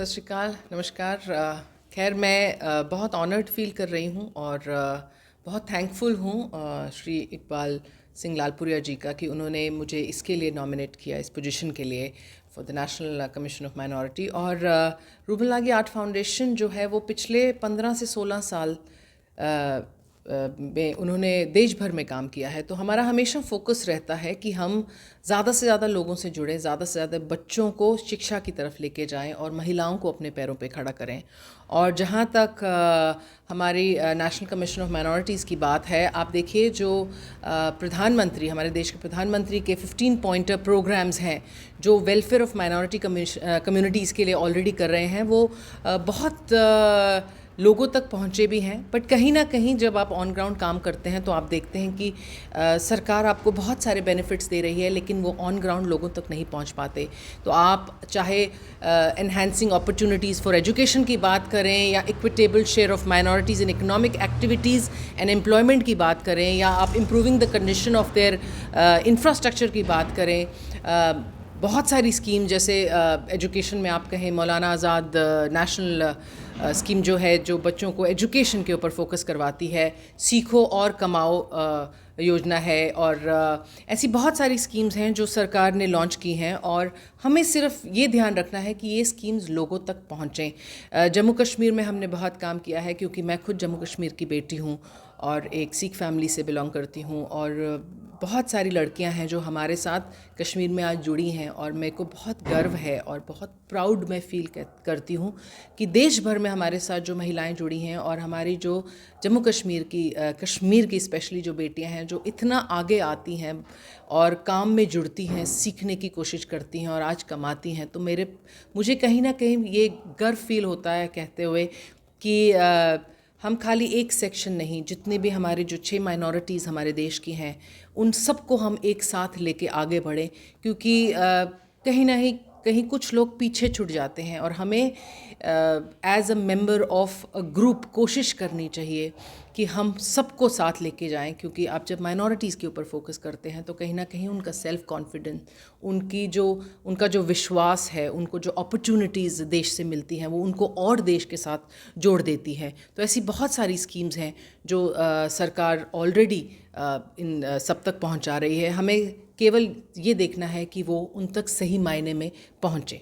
सत श्री अकाल, नमस्कार। खैर मैं बहुत ऑनर्ड फील कर रही हूँ और बहुत थैंकफुल हूँ श्री इकबाल सिंह लालपुरिया जी का कि उन्होंने मुझे इसके लिए नॉमिनेट किया, इस पोजीशन के लिए, for the national commission of minority. और रूबन लागी आर्ट फाउंडेशन जो है वो पिछले 15 से 16 साल में उन्होंने देश भर में काम किया है। तो हमारा हमेशा फोकस रहता है कि हम ज़्यादा से ज़्यादा लोगों से जुड़ें, ज़्यादा से ज़्यादा बच्चों को शिक्षा की तरफ लेके जाएं और महिलाओं को अपने पैरों पे खड़ा करें। और जहाँ तक हमारी नेशनल कमीशन ऑफ माइनॉरिटीज़ की बात है, आप देखिए जो प्रधानमंत्री, हमारे देश के प्रधानमंत्री के 15 पॉइंटर प्रोग्राम्स हैं जो वेलफेयर ऑफ माइनॉरिटी कम्युनिटीज़ के लिए ऑलरेडी कर रहे हैं, वो बहुत लोगों तक पहुँचे भी हैं। बट कहीं ना कहीं जब आप ऑन ग्राउंड काम करते हैं तो आप देखते हैं कि सरकार आपको बहुत सारे बेनिफिट्स दे रही है लेकिन वो ऑन ग्राउंड लोगों तक नहीं पहुँच पाते। तो आप चाहे एनहांसिंग अपॉर्चुनिटीज़ फॉर एजुकेशन की बात करें, या equitable share of minorities in economic activities and employment की बात करें, या आप improving the condition of their infrastructure की बात करें, बहुत सारी स्कीम, जैसे एजुकेशन में आप कहें मौलाना आज़ाद नेशनल स्कीम जो है, जो बच्चों को एजुकेशन के ऊपर फोकस करवाती है, सीखो और कमाओ योजना है। और ऐसी बहुत सारी स्कीम्स हैं जो सरकार ने लॉन्च की हैं और हमें सिर्फ ये ध्यान रखना है कि ये स्कीम्स लोगों तक पहुँचें। जम्मू कश्मीर में हमने बहुत काम किया है, क्योंकि मैं खुद जम्मू कश्मीर की बेटी हूँ और एक सिख फैमिली से बिलोंग करती हूँ, और बहुत सारी लड़कियां हैं जो हमारे साथ कश्मीर में आज जुड़ी हैं। और मेरे को बहुत गर्व है और बहुत प्राउड मैं फील करती हूँ कि देश भर में हमारे साथ जो महिलाएं जुड़ी हैं और हमारी जो जम्मू कश्मीर की स्पेशली जो बेटियां हैं, जो इतना आगे आती हैं और काम में जुड़ती हैं, सीखने की कोशिश करती हैं और आज कमाती हैं। तो मुझे कहीं ना कहीं ये गर्व फील होता है कहते हुए कि हम खाली एक सेक्शन नहीं, जितने भी हमारे जो 6 माइनॉरिटीज़ हमारे देश की हैं, उन सबको हम एक साथ लेके आगे बढ़ें। क्योंकि कहीं ना कहीं कुछ लोग पीछे छूट जाते हैं और हमें as a member of a group कोशिश करनी चाहिए कि हम सबको साथ लेके जाएं। क्योंकि आप जब माइनॉरिटीज़ के ऊपर फोकस करते हैं तो कहीं ना कहीं उनका सेल्फ कॉन्फिडेंस, उनका जो विश्वास है, उनको जो अपॉर्चुनिटीज़ देश से मिलती हैं, वो उनको और देश के साथ जोड़ देती है। तो ऐसी बहुत सारी स्कीम्स हैं जो सरकार ऑलरेडी इन सब तक पहुंचा रही है। हमें केवल ये देखना है कि वो उन तक सही मायने में पहुंचे।